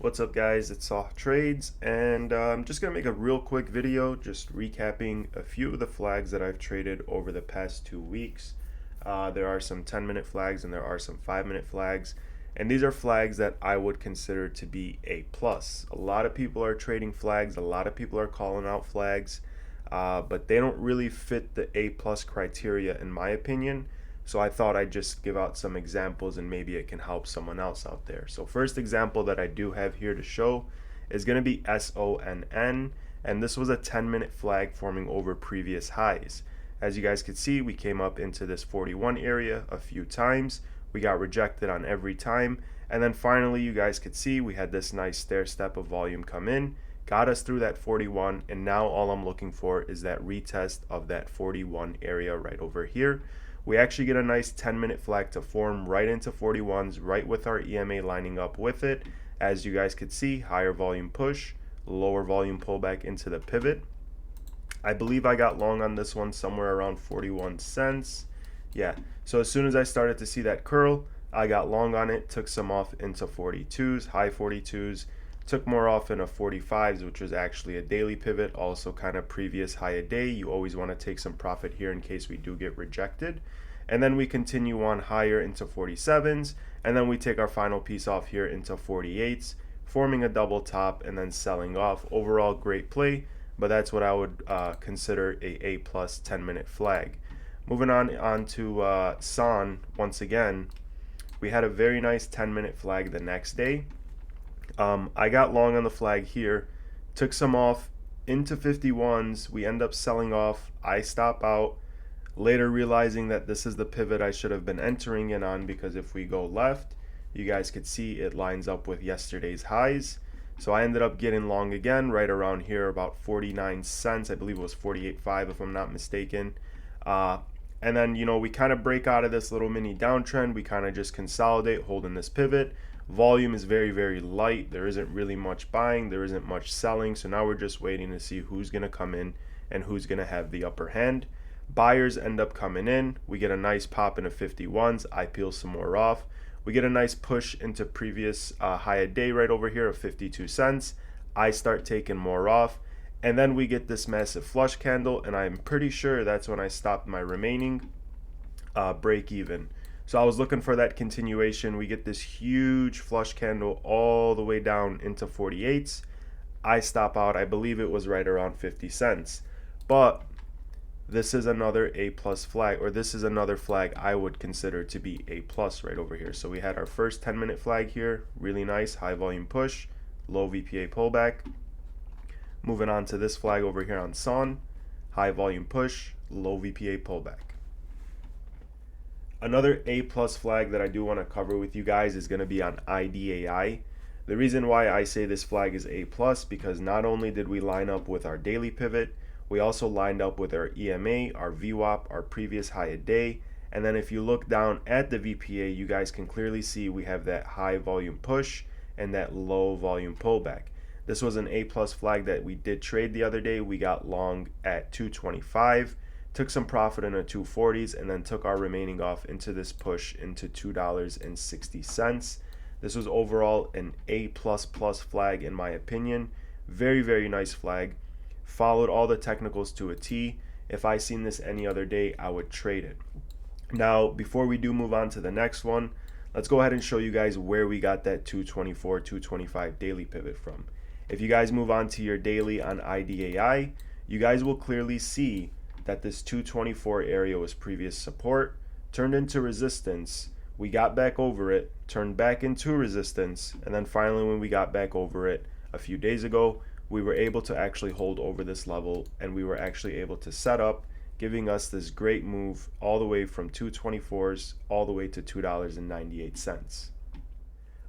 What's up, guys? It's Soft Trades, and I'm just gonna make a real quick video just recapping a few of the flags that I've traded over the past 2 weeks. There are some 10-minute flags and there are some 5-minute flags, and these are flags that I would consider to be A plus. A lot of people are trading flags, a lot of people are calling out flags, but they don't really fit the A plus criteria in my opinion. So I thought I'd just give out some examples and maybe it can help someone else out there. So first example that I do have here to show is going to be SONN, and this was a 10-minute flag forming over previous highs. As you guys could see, we came up into this 41 area a few times. We got rejected on every time, and then finally you guys could see we had this nice stair step of volume come in, got us through that 41, and now all I'm looking for is that retest of that 41 area right over here. We actually get a nice 10-minute flag to form right into 41s, right with our EMA lining up with it. As you guys could see, higher volume push, lower volume pullback into the pivot. I believe I got long on this one somewhere around 41 cents. Yeah, so as soon as I started to see that curl, I got long on it, took some off into 42s, high 42s, took more off in a 45s, which was actually a daily pivot, also kind of previous high a day. You always want to take some profit here in case we do get rejected. And then we continue on higher into 47s, and then we take our final piece off here into 48s, forming a double top and then selling off. Overall, great play, but that's what I would consider a plus 10-minute flag. Moving on to SON, once again, we had a very nice 10-minute flag the next day. I got long on the flag here, took some off into 51s. We end up selling off. I stop out, later realizing that this is the pivot I should have been entering in on, because if we go left, you guys could see it lines up with yesterday's highs. So I ended up getting long again right around here, about 49 cents. I believe it was 48.5 if I'm not mistaken. And then, we kind of break out of this little mini downtrend. We kind of just consolidate, holding this pivot. Volume is very, very light. There isn't really much buying. There isn't much selling. So now we're just waiting to see who's going to come in and who's going to have the upper hand. Buyers end up coming in. We get a nice pop into 51s. I peel some more off. We get a nice push into previous high a day right over here of 52 cents. I start taking more off. And then we get this massive flush candle, and I'm pretty sure that's when I stopped my remaining break even. So I was looking for that continuation. We get this huge flush candle all the way down into 48s. I stop out. I believe it was right around 50 cents. But this is another A plus flag, or this is another flag I would consider to be A plus right over here. So we had our first 10-minute flag here, really nice, high volume push, low VPA pullback. Moving on to this flag over here on SON, high volume push, low VPA pullback. Another A plus flag that I do want to cover with you guys is going to be on IDAI. The reason why I say this flag is A plus, because not only did we line up with our daily pivot, we also lined up with our EMA, our VWAP, our previous high a day. And then if you look down at the VPA, you guys can clearly see we have that high volume push and that low volume pullback. This was an A plus flag that we did trade the other day. We got long at 225, took some profit in the 240s, and then took our remaining off into this push into $2.60. This was overall an A plus plus flag in my opinion. Very, very nice flag. Followed all the technicals to a T. If I seen this any other day, I would trade it. Now, before we do move on to the next one, let's go ahead and show you guys where we got that 224, 225 daily pivot from. If you guys move on to your daily on IDAI, you guys will clearly see that this 224 area was previous support, turned into resistance. We got back over it, turned back into resistance, and then finally when we got back over it a few days ago, we were able to actually hold over this level, and we were actually able to set up, giving us this great move all the way from 224s all the way to $2.98.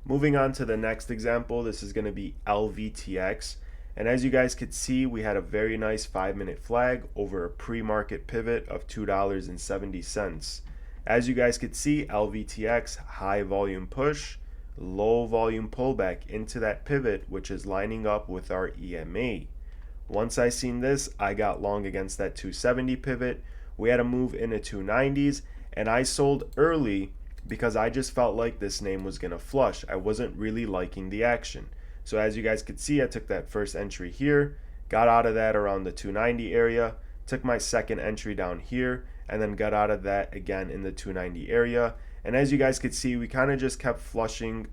Moving on to the next example, this is going to be LVTX. And as you guys could see, we had a very nice 5-minute flag over a pre-market pivot of $2.70. As you guys could see, LVTX, high volume push, low volume pullback into that pivot, which is lining up with our EMA. Once I seen this, I got long against that 270 pivot. We had a move into 290s, and I sold early because I just felt like this name was going to flush. I wasn't really liking the action. So as you guys could see, I took that first entry here, got out of that around the 290 area, took my second entry down here, and then got out of that again in the 290 area. And as you guys could see, we kind of just kept flushing,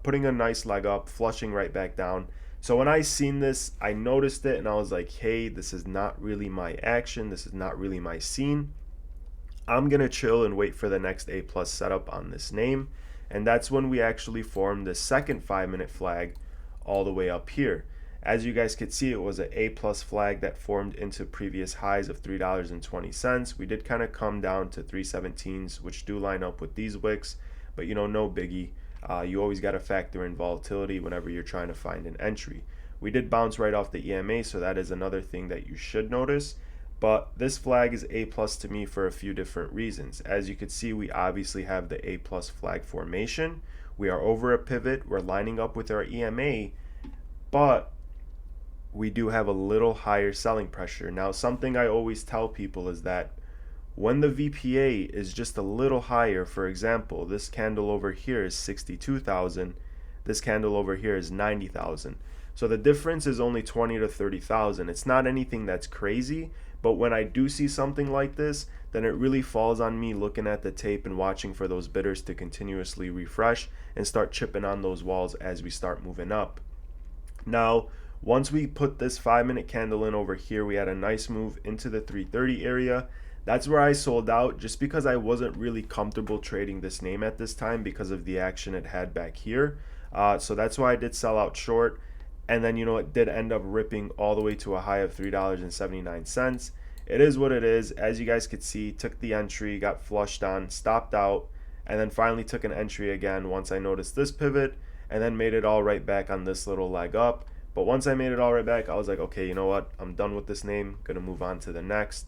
putting a nice leg up, flushing right back down. So when I seen this, I noticed it and I was like, hey, this is not really my action. This is not really my scene. I'm going to chill and wait for the next A plus setup on this name. And that's when we actually formed the second 5-minute flag all the way up here. As you guys could see, it was an A plus flag that formed into previous highs of $3.20. We did kind of come down to 317s, which do line up with these wicks, but no biggie. You always got to factor in volatility whenever you're trying to find an entry. We did bounce right off the EMA, so that is another thing that you should notice. But this flag is A plus to me for a few different reasons. As you can see, we obviously have the A plus flag formation. We are over a pivot. We're lining up with our EMA, but we do have a little higher selling pressure. Now, something I always tell people is that when the VPA is just a little higher, for example, this candle over here is 62,000, this candle over here is 90,000. So the difference is only 20 to 30,000. It's not anything that's crazy, but when I do see something like this, then it really falls on me looking at the tape and watching for those bidders to continuously refresh and start chipping on those walls as we start moving up. Now, once we put this 5-minute candle in over here, we had a nice move into the 330 area. That's where I sold out just because I wasn't really comfortable trading this name at this time because of the action it had back here. So that's why I did sell out short. And then, it did end up ripping all the way to a high of $3.79. It is what it is. As you guys could see, took the entry, got flushed on, stopped out, and then finally took an entry again once I noticed this pivot, and then made it all right back on this little leg up. But once I made it all right back, I was like, okay, you know what? I'm done with this name. Gonna move on to the next.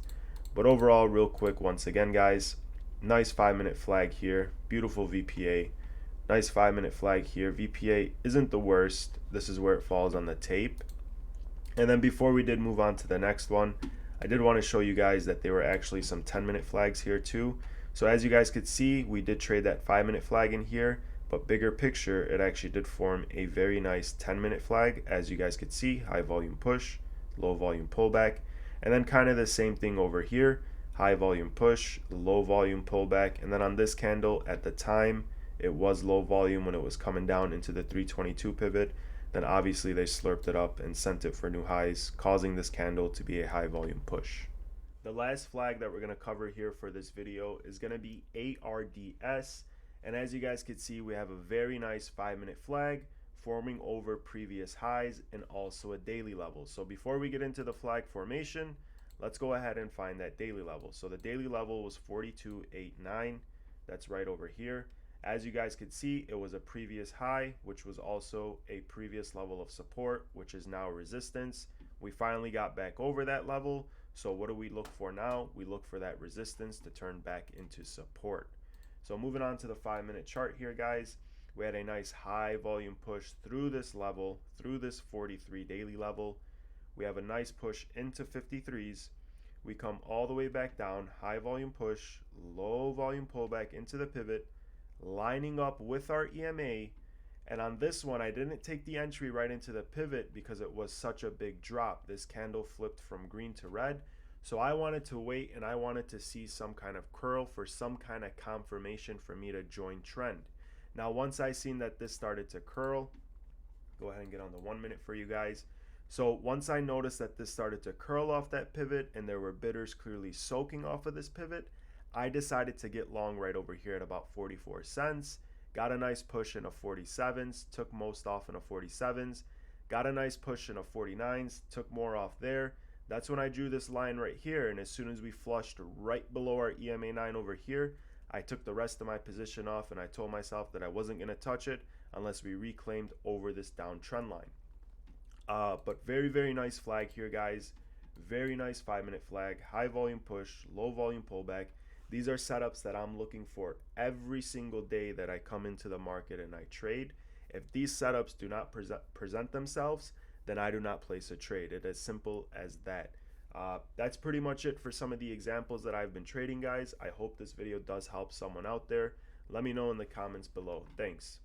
But overall, real quick, once again, guys, nice 5-minute flag here. Beautiful VPA. Nice 5-minute flag here. VPA isn't the worst. This is where it falls on the tape. And then before we did move on to the next one, I did want to show you guys that there were actually some 10-minute flags here too. So as you guys could see, we did trade that 5-minute flag in here. But bigger picture, it actually did form a very nice 10-minute flag. As you guys could see, high volume push, low volume pullback, and then kind of the same thing over here, high volume push, low volume pullback. And then on this candle at the time, it was low volume when it was coming down into the 322 pivot. Then obviously they slurped it up and sent it for new highs, causing this candle to be a high volume push. The last flag that we're going to cover here for this video is going to be ARDS. And as you guys can see, we have a very nice 5-minute flag forming over previous highs and also a daily level. So before we get into the flag formation, let's go ahead and find that daily level. So the daily level was 42.89. That's right over here. As you guys could see, it was a previous high, which was also a previous level of support, which is now resistance. We finally got back over that level. So what do we look for now? We look for that resistance to turn back into support. So moving on to the 5-minute chart here, guys, we had a nice high volume push through this level, through this 43 daily level. We have a nice push into 53s. We come all the way back down, high volume push, low volume pullback into the pivot, lining up with our EMA. And on this one, I didn't take the entry right into the pivot because it was such a big drop. This candle flipped from green to red. So I wanted to wait and I wanted to see some kind of curl for some kind of confirmation for me to join trend. Now, once I seen that this started to curl, go ahead and get on the 1 minute for you guys. So once I noticed that this started to curl off that pivot and there were bidders clearly soaking off of this pivot, I decided to get long right over here at about 44 cents. Got a nice push in a 47s, took most off in a 47s. Got a nice push in a 49s, took more off there. That's when I drew this line right here, and as soon as we flushed right below our EMA 9 over here, I took the rest of my position off and I told myself that I wasn't going to touch it unless we reclaimed over this downtrend line. But very, very nice flag here, guys. Very nice 5-minute flag, high volume push, low volume pullback. These are setups that I'm looking for every single day that I come into the market and I trade. If these setups do not present themselves, then I do not place a trade. It's as simple as that. That's pretty much it for some of the examples that I've been trading, guys. I hope this video does help someone out there. Let me know in the comments below. Thanks.